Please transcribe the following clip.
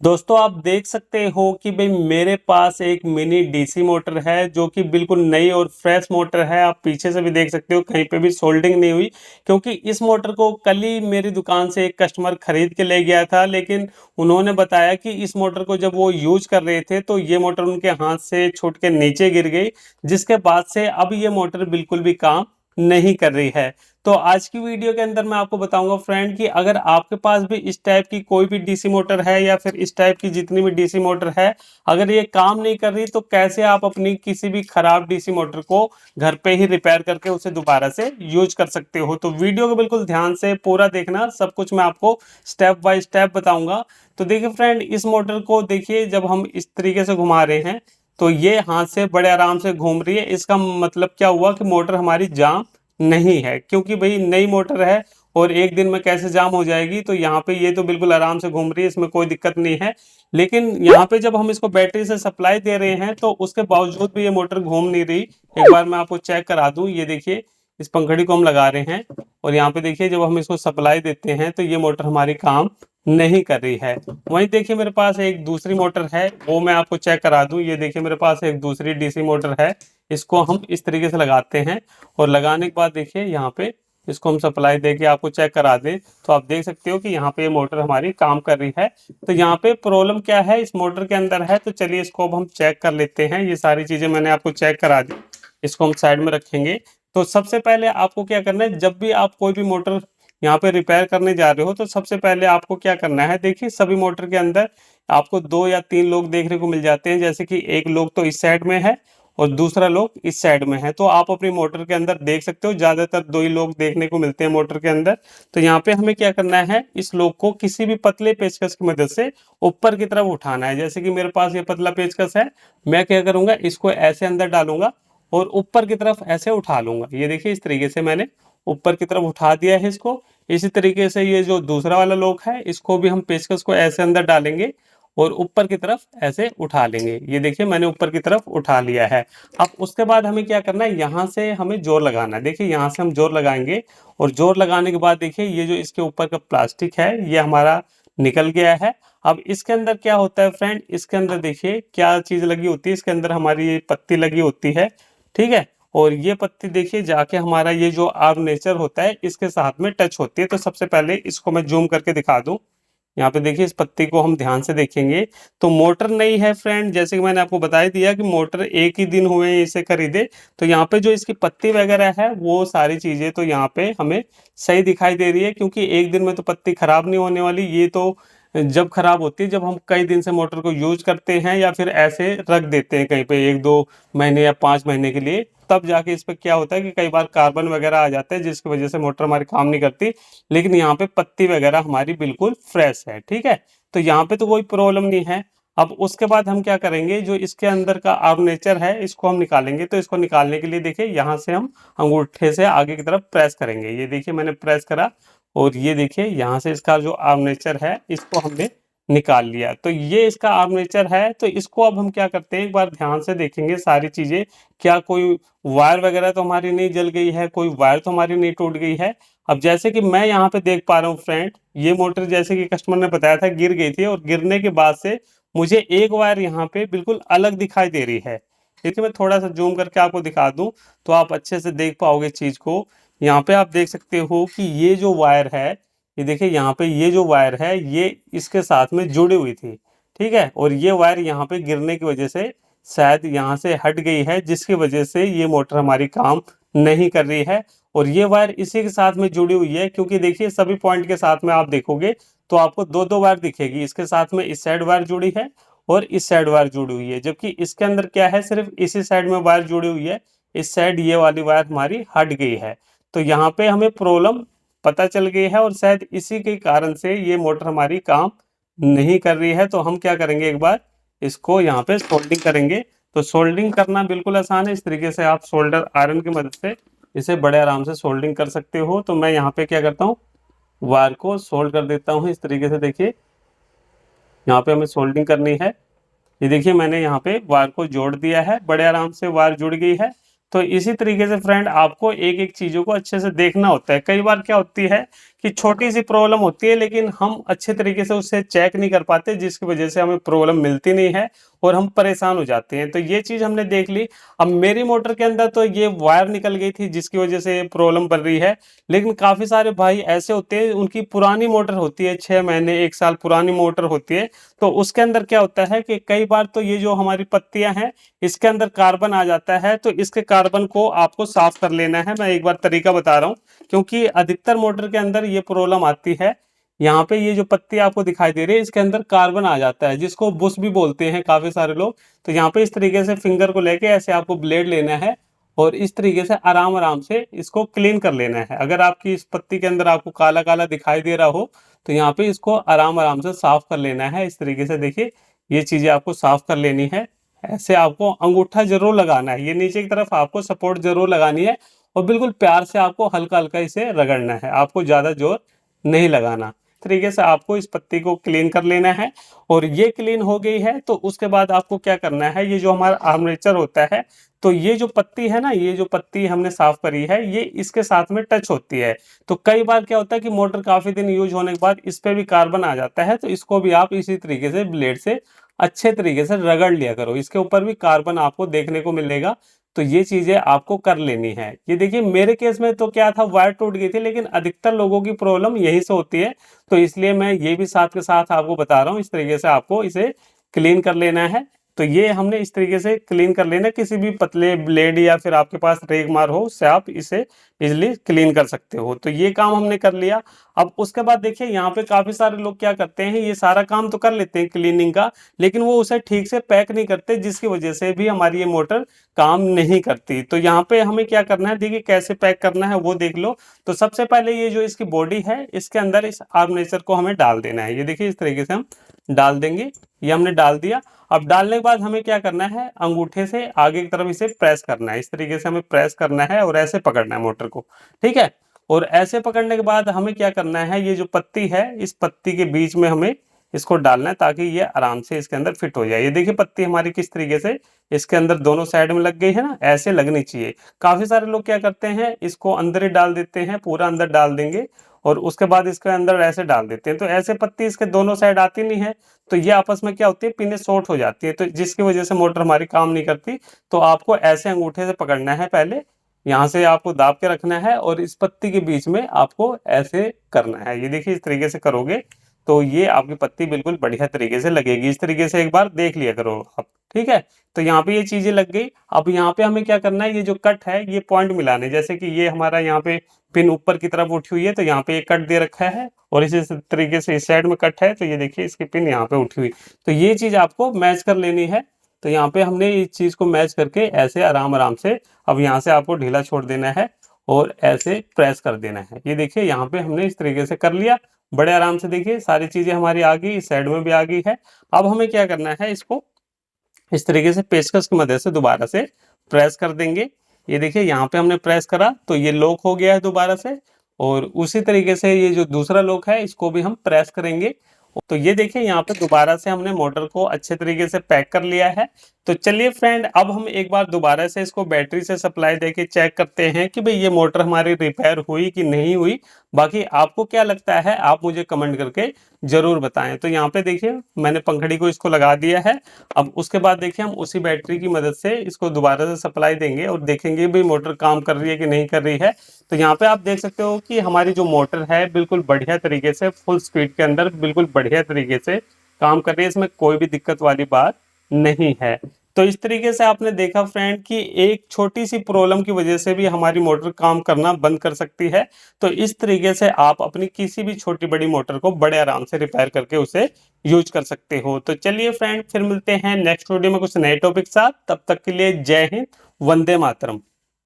दोस्तों आप देख सकते हो कि भाई मेरे पास एक मिनी डीसी मोटर है जो कि बिल्कुल नई और फ्रेश मोटर है। आप पीछे से भी देख सकते हो, कहीं पे भी सोल्डिंग नहीं हुई, क्योंकि इस मोटर को कल ही मेरी दुकान से एक कस्टमर खरीद के ले गया था। लेकिन उन्होंने बताया कि इस मोटर को जब वो यूज कर रहे थे तो ये मोटर उनके हाथ से छूट के नीचे गिर गई, जिसके बाद से अब ये मोटर बिल्कुल भी काम नहीं कर रही है। तो आज की वीडियो के अंदर मैं आपको बताऊंगा फ्रेंड कि अगर आपके पास भी इस टाइप की कोई भी डीसी मोटर है या फिर इस टाइप की जितनी भी डीसी मोटर है, अगर ये काम नहीं कर रही तो कैसे आप अपनी किसी भी खराब डीसी मोटर को घर पे ही रिपेयर करके उसे दोबारा से यूज कर सकते हो। तो वीडियो को बिल्कुल ध्यान से पूरा देखना, सब कुछ मैं आपको स्टेप बाय स्टेप बताऊंगा। तो देखिए फ्रेंड, इस मोटर को देखिए, जब हम इस तरीके से घुमा रहे हैं तो ये हाथ से बड़े आराम से घूम रही है। इसका मतलब क्या हुआ कि मोटर हमारी जाम नहीं है, क्योंकि भाई नई मोटर है और एक दिन में कैसे जाम हो जाएगी। तो यहाँ पे ये तो बिल्कुल आराम से घूम रही है, इसमें कोई दिक्कत नहीं है। लेकिन यहाँ पे जब हम इसको बैटरी से सप्लाई दे रहे हैं तो उसके बावजूद भी ये मोटर घूम नहीं रही। एक बार मैं आपको चेक करा दूं, ये देखिए इस पंखड़ी को हम लगा रहे हैं और यहाँ पे देखिए जब हम इसको सप्लाई देते हैं तो ये मोटर हमारी काम नहीं कर रही है। वहीं देखिए मेरे पास एक दूसरी मोटर है, वो मैं आपको चेक करा दूं। ये देखिए मेरे पास एक दूसरी डीसी मोटर है, इसको हम इस तरीके से लगाते हैं और लगाने के बाद देखिए यहाँ पे इसको हम सप्लाई देके आपको चेक करा दें तो आप देख सकते हो कि यहाँ पे ये मोटर हमारी काम कर रही है। तो यहाँ पे प्रॉब्लम क्या है इस मोटर के अंदर है, तो चलिए इसको अब हम चेक कर लेते हैं। ये सारी चीजें मैंने आपको चेक करा दी, इसको हम साइड में रखेंगे। तो सबसे पहले आपको क्या करना है, जब भी आप कोई भी मोटर यहाँ पे रिपेयर करने जा रहे हो तो सबसे पहले आपको क्या करना है, देखिए सभी मोटर के अंदर आपको 2 या 3 लोग देखने को मिल जाते हैं। जैसे कि एक लोग तो इस साइड में है और दूसरा लोग इस साइड में है, तो आप अपनी मोटर के अंदर देख सकते हो ज्यादातर 2 ही लोग देखने को मिलते हैं मोटर के अंदर। तो यहाँ पे हमें क्या करना है, इस लोग को किसी भी पतले पेचकस की मदद से ऊपर की तरफ उठाना है। जैसे कि मेरे पास ये पतला पेचकस है, मैं क्या करूंगा, इसको ऐसे अंदर डालूंगा और ऊपर की तरफ ऐसे उठा लूंगा। ये देखिए इस तरीके से मैंने ऊपर की तरफ उठा दिया है इसको। इसी तरीके से ये जो दूसरा वाला लोग है, इसको भी हम पेचकस को ऐसे अंदर डालेंगे और ऊपर की तरफ ऐसे उठा लेंगे। ये देखिए मैंने ऊपर की तरफ उठा लिया है। अब उसके बाद हमें क्या करना है, यहाँ से हमें जोर लगाना है। देखिए यहाँ से हम जोर लगाएंगे और जोर लगाने के बाद देखिए ये जो इसके ऊपर का प्लास्टिक है ये हमारा निकल गया है। अब इसके अंदर क्या होता है फ्रेंड, इसके अंदर देखिए क्या चीज लगी होती है, इसके अंदर हमारी ये पत्ती लगी होती है, ठीक है। और ये पत्ती देखिए जाके हमारा ये जो आर्मेचर होता है इसके साथ में टच होती है। तो सबसे पहले इसको मैं जूम करके दिखा दूं, यहाँ पे देखिए इस पत्ती को हम ध्यान से देखेंगे तो मोटर नई है फ्रेंड, जैसे कि मैंने आपको बता ही दिया कि मोटर एक ही दिन हुए हैं इसे खरीदे। तो यहाँ पे जो इसकी पत्ती वगैरह है वो सारी चीजें तो यहाँ पे हमें सही दिखाई दे रही है, क्योंकि एक दिन में तो पत्ती खराब नहीं होने वाली। ये तो जब खराब होती है जब हम कई दिन से मोटर को यूज करते हैं या फिर ऐसे रख देते हैं कहीं पे 1-2 महीने या 5 महीने के लिए, तब जाके इस पे क्या होता है कि कई बार कार्बन वगैरह आ जाता है जिसकी वजह से मोटर हमारी काम नहीं करती। लेकिन यहाँ पे पत्ती वगैरह हमारी बिल्कुल फ्रेश है, ठीक है। तो यहाँ पे तो कोई प्रॉब्लम नहीं है। अब उसके बाद हम क्या करेंगे, जो इसके अंदर का आर्मेचर है इसको हम निकालेंगे। तो इसको निकालने के लिए देखिए यहाँ से हम अंगूठे से आगे की तरफ प्रेस करेंगे। ये देखिए मैंने प्रेस करा और ये देखिए यहाँ से इसका जो आर्मेचर है इसको हमने निकाल लिया। तो ये इसका आर्मेचर है। तो इसको अब हम क्या करते हैं, एक बार ध्यान से देखेंगे सारी चीजें, क्या कोई वायर वगैरह तो हमारी नहीं जल गई है, कोई वायर तो हमारी नहीं टूट गई है। अब जैसे कि मैं यहाँ पे देख पा रहा हूँ फ्रेंड, ये मोटर जैसे कि कस्टमर ने बताया था गिर गई थी और गिरने के बाद से मुझे एक वायर यहाँ पे बिल्कुल अलग दिखाई दे रही है। देखिए मैं थोड़ा सा जूम करके आपको दिखा दूं तो आप अच्छे से देख पाओगे चीज को। यहाँ पे आप देख सकते हो कि ये जो वायर है, ये देखिए यहाँ पे ये जो वायर है ये इसके साथ में जुड़ी हुई थी, ठीक है। और ये वायर यहाँ पे गिरने की वजह से शायद यहाँ से हट गई है, जिसकी वजह से ये मोटर हमारी काम नहीं कर रही है। और ये वायर इसी के साथ में जुड़ी हुई है, क्योंकि देखिए सभी पॉइंट के साथ में आप देखोगे तो आपको 2-2 वायर दिखेगी। इसके साथ में इस साइड वायर जुड़ी है और इस साइड वायर जुड़ी हुई है, जबकि इसके अंदर क्या है, सिर्फ इसी साइड में वायर जुड़ी हुई है। इस साइड ये वाली वायर हमारी हट गई है। तो यहाँ पे हमें प्रॉब्लम पता चल गई है और शायद इसी के कारण से ये मोटर हमारी काम नहीं कर रही है। तो हम क्या करेंगे, एक बार इसको यहाँ पे सोल्डिंग करेंगे। तो सोल्डिंग करना बिल्कुल आसान है, इस तरीके से आप सोल्डर आयरन की मदद से इसे बड़े आराम से सोल्डिंग कर सकते हो। तो मैं यहाँ पे क्या करता हूँ, वायर को सोल्ड कर देता हूँ इस तरीके से। देखिए यहाँ पे हमें सोल्डिंग करनी है। ये देखिए मैंने यहाँ पे वायर को जोड़ दिया है, बड़े आराम से वायर जुड़ गई है। तो इसी तरीके से फ्रेंड आपको एक एक चीजों को अच्छे से देखना होता है। कई बार क्या होती है कि छोटी सी प्रॉब्लम होती है, लेकिन हम अच्छे तरीके से उसे चेक नहीं कर पाते, जिसकी वजह से हमें प्रॉब्लम मिलती नहीं है और हम परेशान हो जाते हैं। तो ये चीज़ हमने देख ली। अब मेरी मोटर के अंदर तो ये वायर निकल गई थी, जिसकी वजह से प्रॉब्लम बन रही है। लेकिन काफ़ी सारे भाई ऐसे होते हैं, उनकी पुरानी मोटर होती है, 6 महीने 1 साल पुरानी मोटर होती है। तो उसके अंदर क्या होता है कि कई बार तो ये जो हमारी पत्तियां हैं, इसके अंदर कार्बन आ जाता है। तो इसके कार्बन को आपको साफ कर लेना है। मैं एक बार तरीका बता रहा हूँ, क्योंकि अधिकतर मोटर के अंदर ये प्रॉब्लम आती है। यहाँ पे ये जो पत्ती आपको दिखाई दे रही है, इसके अंदर कार्बन आ जाता है, जिसको बुश भी बोलते हैं काफी सारे लोग। तो यहाँ पे इस तरीके से फिंगर को लेके ऐसे आपको ब्लेड लेना है और इस तरीके से आराम आराम से इसको क्लीन कर लेना है। अगर आपकी इस पत्ती के अंदर आपको काला काला दिखाई दे रहा हो, तो यहाँ पे इसको आराम आराम से साफ कर लेना है। इस तरीके से देखिए, ये चीजें आपको साफ कर लेनी है। ऐसे आपको अंगूठा जरूर लगाना है, ये नीचे की तरफ आपको सपोर्ट जरूर लगानी है और बिल्कुल प्यार से आपको हल्का हल्का इसे रगड़ना है, आपको ज्यादा जोर नहीं लगाना। तरीके से आपको इस पत्ती को क्लीन कर लेना है। और ये क्लीन हो गई है, तो उसके बाद आपको क्या करना है, ये जो हमारा आर्मेचर होता है, तो ये जो पत्ती है ना, ये जो पत्ती हमने साफ करी है, ये इसके साथ में टच होती है। तो कई बार क्या होता है कि मोटर काफी दिन यूज होने के बाद इस पे भी कार्बन आ जाता है। तो इसको भी आप इसी तरीके से ब्लेड से अच्छे तरीके से रगड़ लिया करो, इसके ऊपर भी कार्बन आपको देखने को मिलेगा। तो ये चीजें आपको कर लेनी है। ये देखिए, मेरे केस में तो क्या था, वायर टूट गई थी, लेकिन अधिकतर लोगों की प्रॉब्लम यही से होती है। तो इसलिए मैं ये भी साथ के साथ आपको बता रहा हूँ, इस तरीके से आपको इसे क्लीन कर लेना है। तो ये हमने इस तरीके से क्लीन कर लेना, किसी भी पतले ब्लेड या फिर आपके पास रेगमार हो, उससे आप इसे इजिली क्लीन कर सकते हो। तो ये काम हमने कर लिया। अब उसके बाद देखिए, यहाँ पे काफी सारे लोग क्या करते हैं, ये सारा काम तो कर लेते हैं क्लीनिंग का, लेकिन वो उसे ठीक से पैक नहीं करते, जिसकी वजह से भी हमारी ये मोटर काम नहीं करती। तो यहाँ पे हमें क्या करना है, देखिए कैसे पैक करना है वो देख लो। तो सबसे पहले ये जो इसकी बॉडी है, इसके अंदर इस आर्मेचर को हमें डाल देना है। ये देखिए, इस तरीके से हम डाल देंगे। ये हमने डाल दिया। अब डालने के बाद हमें क्या करना है, अंगूठे से आगे की तरफ इसे प्रेस करना है। इस तरीके से हमें प्रेस करना है और ऐसे पकड़ना है मोटर को, ठीक है। और ऐसे पकड़ने के बाद हमें क्या करना है, ये जो पत्ती है, इस पत्ती के बीच में हमें इसको डालना है, ताकि ये आराम से इसके अंदर फिट हो जाए। ये देखिए, पत्ती हमारी किस तरीके से इसके अंदर दोनों साइड में लग गई है ना, ऐसे लगनी चाहिए। काफी सारे लोग क्या करते हैं, इसको अंदर ही डाल देते हैं, पूरा अंदर डाल देंगे और उसके बाद इसके अंदर ऐसे डाल देते हैं। तो ऐसे पत्ती इसके दोनों साइड आती नहीं है, तो ये आपस में क्या होती है, पिनें शॉर्ट हो जाती है, तो जिसकी वजह से मोटर हमारी काम नहीं करती। तो आपको ऐसे अंगूठे से पकड़ना है, पहले यहाँ से आपको दाब के रखना है और इस पत्ती के बीच में आपको ऐसे करना है। ये देखिए, इस तरीके से करोगे तो ये आपकी पत्ती बिल्कुल बढ़िया तरीके से लगेगी। इस तरीके से एक बार देख लिया करो आप, ठीक है। तो यहाँ पे ये चीजें लग गई। अब यहाँ पे हमें क्या करना है, ये जो कट है, ये पॉइंट मिलाने, जैसे कि ये हमारा यहाँ पे पिन ऊपर की तरफ उठी हुई है, तो यहाँ पे एक कट दे रखा है और इसी तरीके से इस साइड में कट है, तो ये देखिए इसकी पिन यहाँ पे उठी हुई। तो ये चीज आपको मैच कर लेनी है। तो यहाँ पे हमने इस चीज को मैच करके ऐसे आराम आराम से, अब यहाँ से आपको ढीला छोड़ देना है और ऐसे प्रेस कर देना है। ये देखिए, यहाँ पे हमने इस तरीके से कर लिया, बड़े आराम से। देखिए, सारी चीजें हमारी आ गई, इस साइड में भी आ गई है। अब हमें क्या करना है, इसको इस तरीके से पेचकस की मदद से दोबारा से प्रेस कर देंगे। ये देखिए, यहाँ पे हमने प्रेस करा तो ये लॉक हो गया है दोबारा से। और उसी तरीके से ये जो दूसरा लॉक है, इसको भी हम प्रेस करेंगे। तो ये देखिए, यहाँ पे दोबारा से हमने मोटर को अच्छे तरीके से पैक कर लिया है। तो चलिए फ्रेंड, अब हम एक बार दोबारा से इसको बैटरी से सप्लाई देके चेक करते हैं कि भाई ये मोटर हमारी रिपेयर हुई कि नहीं हुई। बाकी आपको क्या लगता है, आप मुझे कमेंट करके जरूर बताएं। तो यहाँ पे देखिए, मैंने पंखड़ी को इसको लगा दिया है। अब उसके बाद देखिए, हम उसी बैटरी की मदद से इसको दोबारा से सप्लाई देंगे और देखेंगे भाई मोटर काम कर रही है कि नहीं कर रही है। तो यहाँ पे आप देख सकते हो कि हमारी जो मोटर है, बिल्कुल बढ़िया तरीके से फुल स्पीड के अंदर बिल्कुल बढ़िया तरीके से काम कर रही है, इसमें कोई भी दिक्कत वाली बात नहीं है। तो इस तरीके से आपने देखा फ्रेंड कि एक छोटी सी प्रॉब्लम की वजह से भी हमारी मोटर काम करना बंद कर सकती है। तो इस तरीके से आप अपनी किसी भी छोटी बड़ी मोटर को बड़े आराम से रिपेयर करके उसे यूज कर सकते हो। तो चलिए फ्रेंड, फिर मिलते हैं नेक्स्ट वीडियो में कुछ नए टॉपिक साथ। तब तक के लिए जय हिंद, वंदे मातरम।